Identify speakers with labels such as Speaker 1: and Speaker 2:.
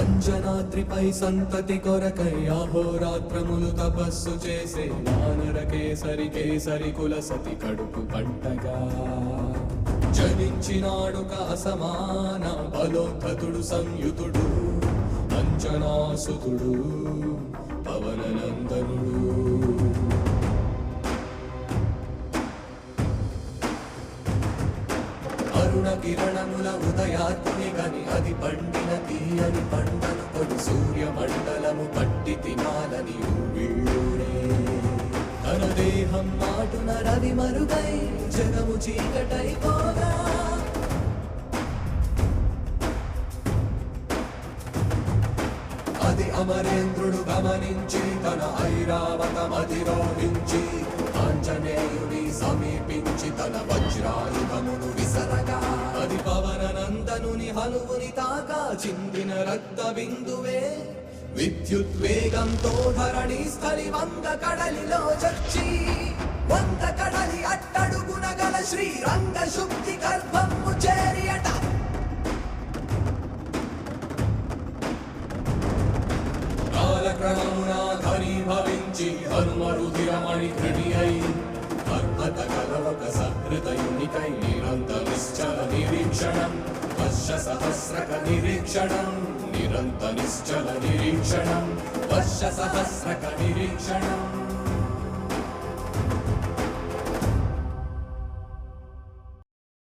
Speaker 1: అంజనాద్రిపై సంతతి కొరకై అహోరాత్రములు తపస్సు చేసే వానర కేసరి కేసరి కుల సతి కడుపు పంటగా జనించినాడుక అసమాన బలోద్ధతుడు సంయుతుడు అంజనాసుతుడు పవననందనుడు. అరుణ కిరణముల ఉదయాత్మి గని అది పండిన తీయని పంటను కొని సూర్యమండలము పట్టి తినాలని ఊళ్ళూరే. తన దేహం మాటున రవి మరుగై జగము చీకటైపోగా అది అమరేంద్రుడు గమనించి తన ఐరావతమధిరోహించి ఆంజనేయుని సమీపించి తన వజ్రాయుధమును విసరగా అది పవననందనుని హనువుని తాకా చిందిన రక్త బిందువే విద్యుద్వేగంతో ధరణి స్థలి వంద కడలిలో చచ్చి 100 కడలి అట్టడుగున గల శ్రీరంగ శుక్తి గర్భము చేరియట. కాలక్రమమున ఘనీభవించి హనుమరుధిరమణి ఘృణి అయి అర్హత గల ఒక సహృదయునికై నిరంతర నిశ్చల నిరీక్షణం వర్ష సహస్రక నిరీక్షణం నిరంతర నిశ్చల నిరీక్షణం వర్ష సహస్రక నిరీక్షణం.